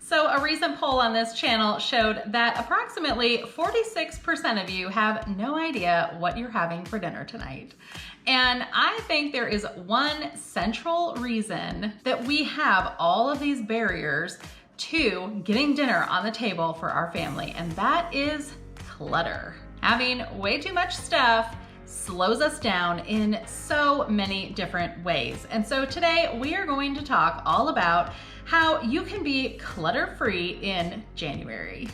So a recent poll on this channel showed that approximately 46% of you have no idea what you're having for dinner tonight. And I think there is one central reason that we have all of these barriers to getting dinner on the table for our family, and that is clutter. Having way too much stuff slows us down in so many different ways. And so today we are going to talk all about how you can be clutter-free in January.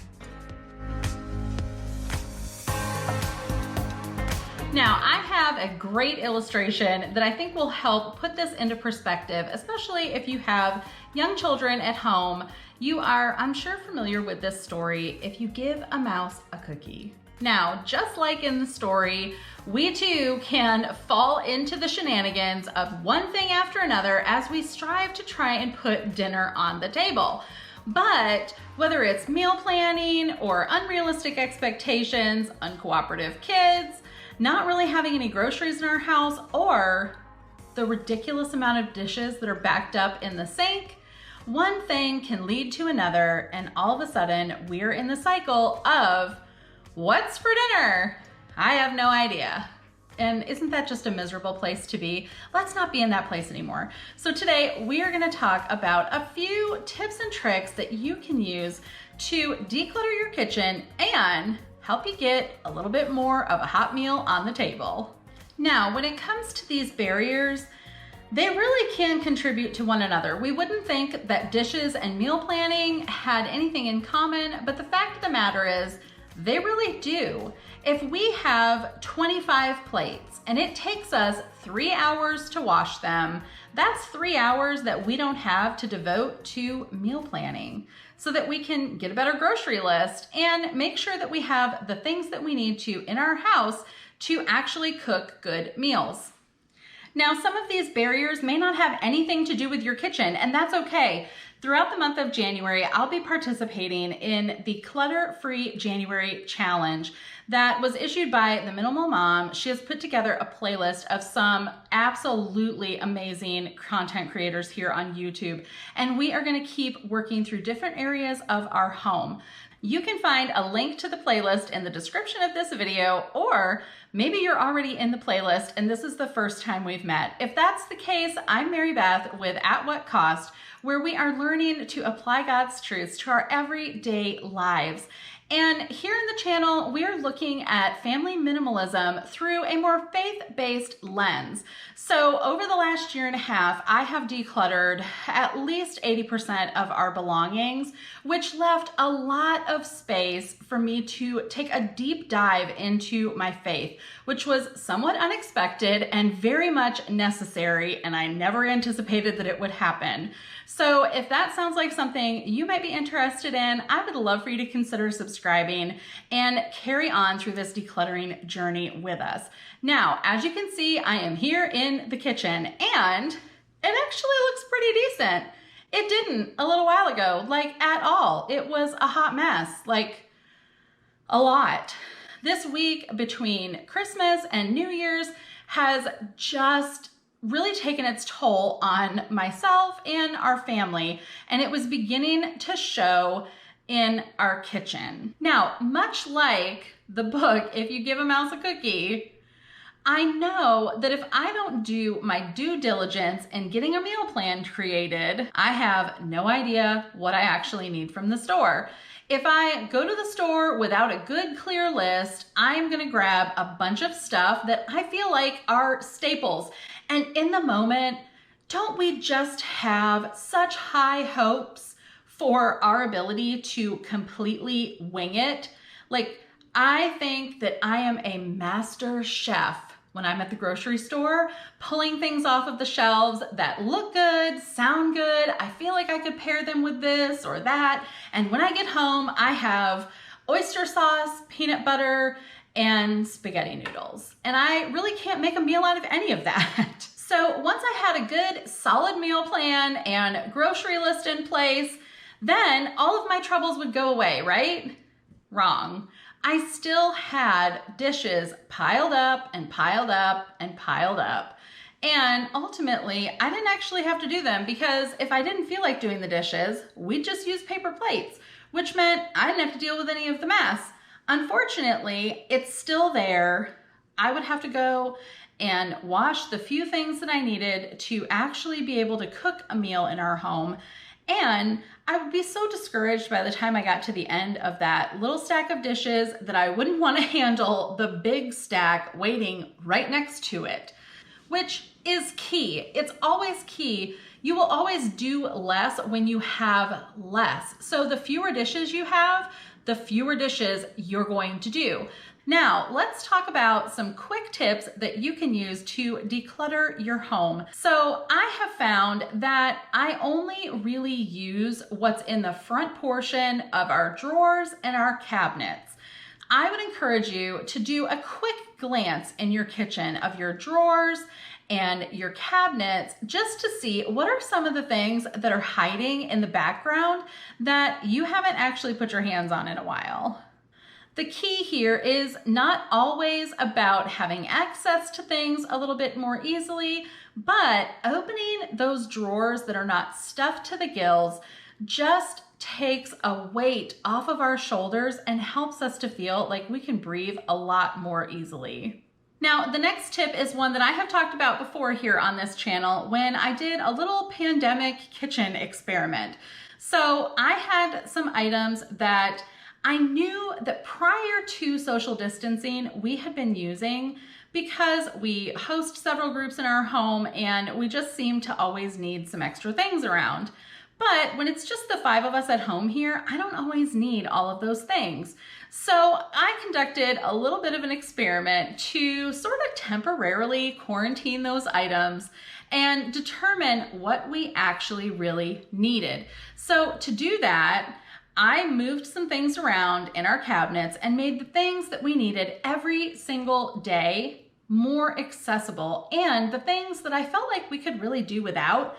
Now, I have a great illustration that I think will help put this into perspective, especially if you have young children at home. You are, I'm sure, familiar with this story, if you give a mouse a cookie. Now, just like in the story, we too can fall into the shenanigans of one thing after another as we strive to try and put dinner on the table. But whether it's meal planning or unrealistic expectations, uncooperative kids, not really having any groceries in our house, or the ridiculous amount of dishes that are backed up in the sink, one thing can lead to another, and all of a sudden we're in the cycle of what's for dinner? I have no idea. And isn't that just a miserable place to be? Let's not be in that place anymore. So today we are gonna talk about a few tips and tricks that you can use to declutter your kitchen and help you get a little bit more of a hot meal on the table. Now, when it comes to these barriers, they really can contribute to one another. We wouldn't think that dishes and meal planning had anything in common, but the fact of the matter is, they really do. If we have 25 plates and it takes us 3 hours to wash them, that's 3 hours that we don't have to devote to meal planning so that we can get a better grocery list and make sure that we have the things that we need to in our house to actually cook good meals. Now, some of these barriers may not have anything to do with your kitchen, and that's okay. Throughout the month of January, I'll be participating in the Clutter-Free January Challenge that was issued by the Minimal Mom. She has put together a playlist of some absolutely amazing content creators here on YouTube, and we are gonna keep working through different areas of our home. You can find a link to the playlist in the description of this video, or maybe you're already in the playlist and this is the first time we've met. If that's the case, I'm Mary Beth with At What Cost, where we are learning to apply God's truths to our everyday lives. And here in the channel, we are looking at family minimalism through a more faith-based lens. So over the last year and a half, I have decluttered at least 80% of our belongings, which left a lot of space for me to take a deep dive into my faith, which was somewhat unexpected and very much necessary, and I never anticipated that it would happen. So if that sounds like something you might be interested in, I would love for you to consider subscribing and carry on through this decluttering journey with us. Now, as you can see, I am here in the kitchen and it actually looks pretty decent. It didn't a little while ago, like at all. It was a hot mess, like a lot. This week between Christmas and New Year's has just really taken its toll on myself and our family, and it was beginning to show in our kitchen. Now, much like the book, If You Give a Mouse a Cookie, I know that if I don't do my due diligence in getting a meal plan created, I have no idea what I actually need from the store. If I go to the store without a good, clear list, I'm gonna grab a bunch of stuff that I feel like are staples. And in the moment, don't we just have such high hopes for our ability to completely wing it? Like, I think that I am a master chef when I'm at the grocery store, pulling things off of the shelves that look good, sound good. I feel like I could pair them with this or that. And when I get home, I have oyster sauce, peanut butter, and spaghetti noodles. And I really can't make a meal out of any of that. So once I had a good solid meal plan and grocery list in place, then all of my troubles would go away, right? Wrong. I still had dishes piled up and piled up and piled up. And ultimately, I didn't actually have to do them because if I didn't feel like doing the dishes, we'd just use paper plates, which meant I didn't have to deal with any of the mess. Unfortunately, it's still there. I would have to go and wash the few things that I needed to actually be able to cook a meal in our home. And I would be so discouraged by the time I got to the end of that little stack of dishes that I wouldn't want to handle the big stack waiting right next to it, which is key. It's always key. You will always do less when you have less. So the fewer dishes you have, the fewer dishes you're going to do. Now, let's talk about some quick tips that you can use to declutter your home. So I have found that I only really use what's in the front portion of our drawers and our cabinets. I would encourage you to do a quick glance in your kitchen of your drawers and your cabinets just to see what are some of the things that are hiding in the background that you haven't actually put your hands on in a while. The key here is not always about having access to things a little bit more easily, but opening those drawers that are not stuffed to the gills just takes a weight off of our shoulders and helps us to feel like we can breathe a lot more easily. Now, the next tip is one that I have talked about before here on this channel when I did a little pandemic kitchen experiment. So I had some items that I knew that prior to social distancing, we had been using because we host several groups in our home and we just seem to always need some extra things around. But when it's just the 5 of us at home here, I don't always need all of those things. So I conducted a little bit of an experiment to sort of temporarily quarantine those items and determine what we actually really needed. So to do that, I moved some things around in our cabinets and made the things that we needed every single day more accessible. And the things that I felt like we could really do without,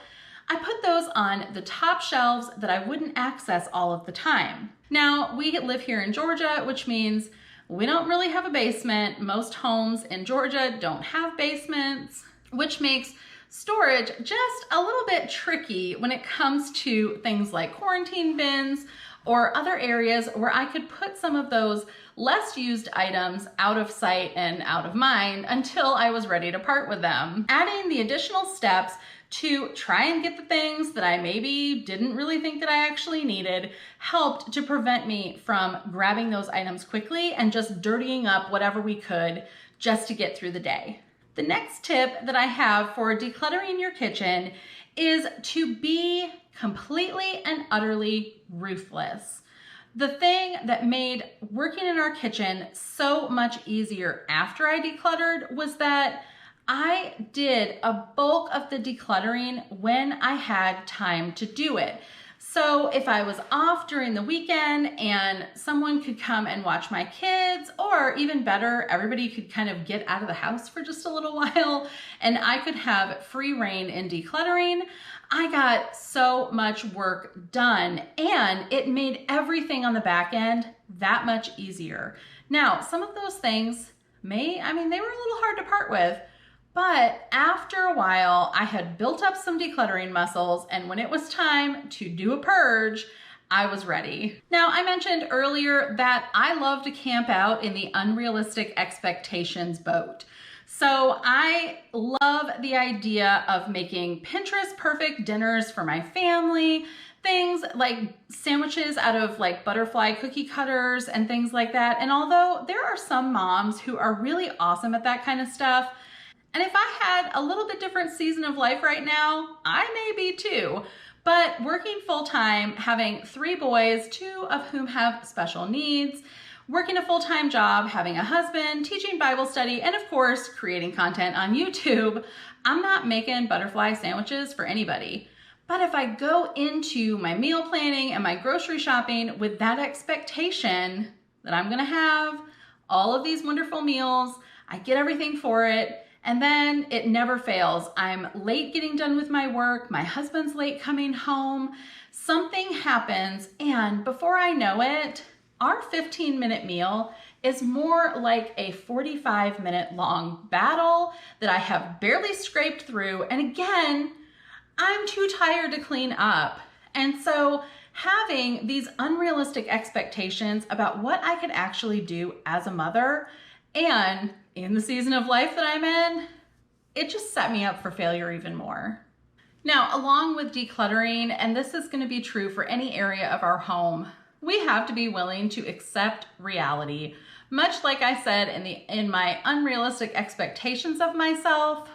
I put those on the top shelves that I wouldn't access all of the time. Now, we live here in Georgia, which means we don't really have a basement. Most homes in Georgia don't have basements, which makes storage just a little bit tricky when it comes to things like quarantine bins or other areas where I could put some of those less used items out of sight and out of mind until I was ready to part with them. Adding the additional steps to try and get the things that I maybe didn't really think that I actually needed helped to prevent me from grabbing those items quickly and just dirtying up whatever we could just to get through the day. The next tip that I have for decluttering your kitchen is to be completely and utterly ruthless. The thing that made working in our kitchen so much easier after I decluttered was that I did a bulk of the decluttering when I had time to do it. So if I was off during the weekend and someone could come and watch my kids, or even better, everybody could kind of get out of the house for just a little while and I could have free reign in decluttering, I got so much work done and it made everything on the back end that much easier. Now, some of those things they were a little hard to part with, but after a while, I had built up some decluttering muscles, and when it was time to do a purge, I was ready. Now, I mentioned earlier that I love to camp out in the Unrealistic Expectations boat. So I love the idea of making Pinterest perfect dinners for my family, things like sandwiches out of like butterfly cookie cutters and things like that. And although there are some moms who are really awesome at that kind of stuff, and if I had a little bit different season of life right now, I may be too. But working full-time, having 3 boys, 2 of whom have special needs, working a full-time job, having a husband, teaching Bible study, and of course, creating content on YouTube, I'm not making butterfly sandwiches for anybody. But if I go into my meal planning and my grocery shopping with that expectation that I'm gonna have all of these wonderful meals, I get everything for it, and then it never fails. I'm late getting done with my work, my husband's late coming home, something happens, and before I know it, Our 15-minute meal is more like a 45-minute long battle that I have barely scraped through. And again, I'm too tired to clean up. And so having these unrealistic expectations about what I could actually do as a mother and in the season of life that I'm in, it just set me up for failure even more. Now, along with decluttering, and this is going to be true for any area of our home, we have to be willing to accept reality. Much like I said in my unrealistic expectations of myself,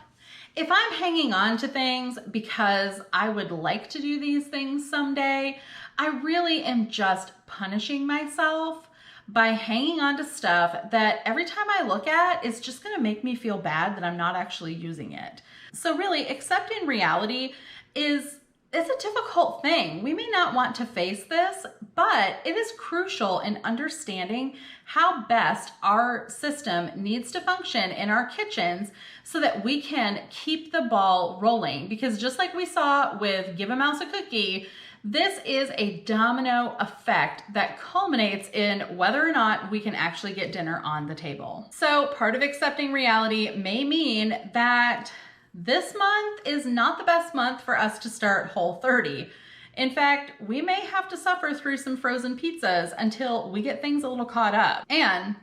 if I'm hanging on to things because I would like to do these things someday, I really am just punishing myself by hanging on to stuff that every time I look at is just going to make me feel bad that I'm not actually using it. So really, accepting reality is a difficult thing. We may not want to face this, but it is crucial in understanding how best our system needs to function in our kitchens so that we can keep the ball rolling. Because just like we saw with Give a Mouse a Cookie, this is a domino effect that culminates in whether or not we can actually get dinner on the table. So part of accepting reality may mean that this month is not the best month for us to start Whole30. In fact, we may have to suffer through some frozen pizzas until we get things a little caught up. And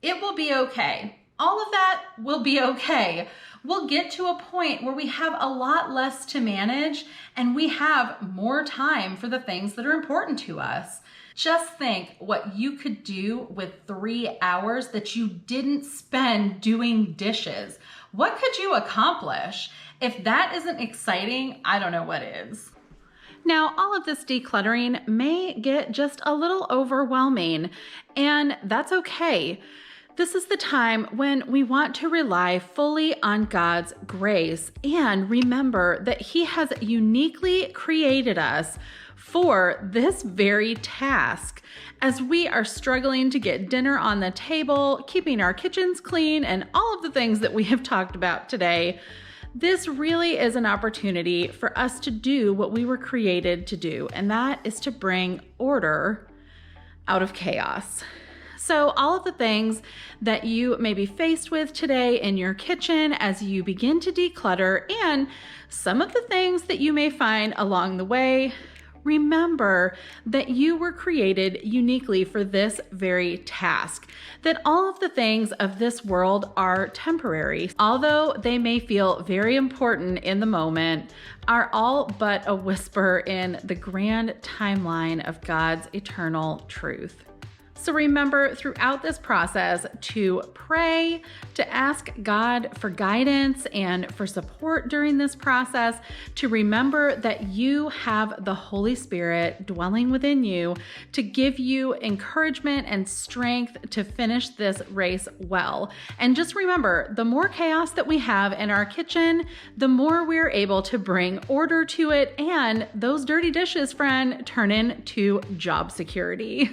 it will be okay. All of that will be okay. We'll get to a point where we have a lot less to manage and we have more time for the things that are important to us. Just think what you could do with 3 hours that you didn't spend doing dishes. What could you accomplish? If that isn't exciting, I don't know what is. Now, all of this decluttering may get just a little overwhelming, and that's okay. This is the time when we want to rely fully on God's grace and remember that He has uniquely created us for this very task. As we are struggling to get dinner on the table, keeping our kitchens clean, and all of the things that we have talked about today, this really is an opportunity for us to do what we were created to do, and that is to bring order out of chaos. So all of the things that you may be faced with today in your kitchen as you begin to declutter, and some of the things that you may find along the way, remember that you were created uniquely for this very task, that all of the things of this world are temporary. Although they may feel very important in the moment, are all but a whisper in the grand timeline of God's eternal truth. So remember throughout this process to pray, to ask God for guidance and for support during this process, to remember that you have the Holy Spirit dwelling within you to give you encouragement and strength to finish this race well. And just remember, the more chaos that we have in our kitchen, the more we're able to bring order to it, and those dirty dishes, friend, turn into job security.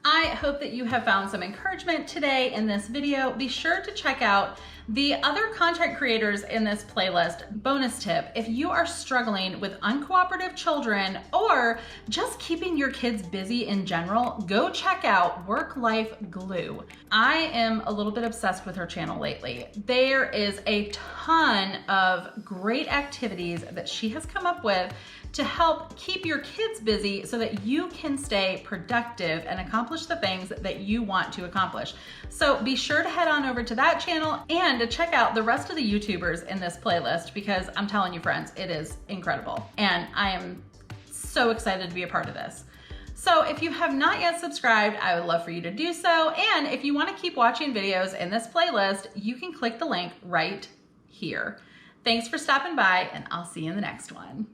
I hope that you have found some encouragement today in this video. Be sure to check out the other content creators in this playlist. Bonus tip, if you are struggling with uncooperative children or just keeping your kids busy in general, go check out Work Life Glue. I am a little bit obsessed with her channel lately. There is a ton of great activities that she has come up with to help keep your kids busy so that you can stay productive and accomplish the things that you want to accomplish. So be sure to head on over to that channel and to check out the rest of the YouTubers in this playlist, because I'm telling you friends, it is incredible. And I am so excited to be a part of this. So if you have not yet subscribed, I would love for you to do so. And if you want to keep watching videos in this playlist, you can click the link right here. Thanks for stopping by, and I'll see you in the next one.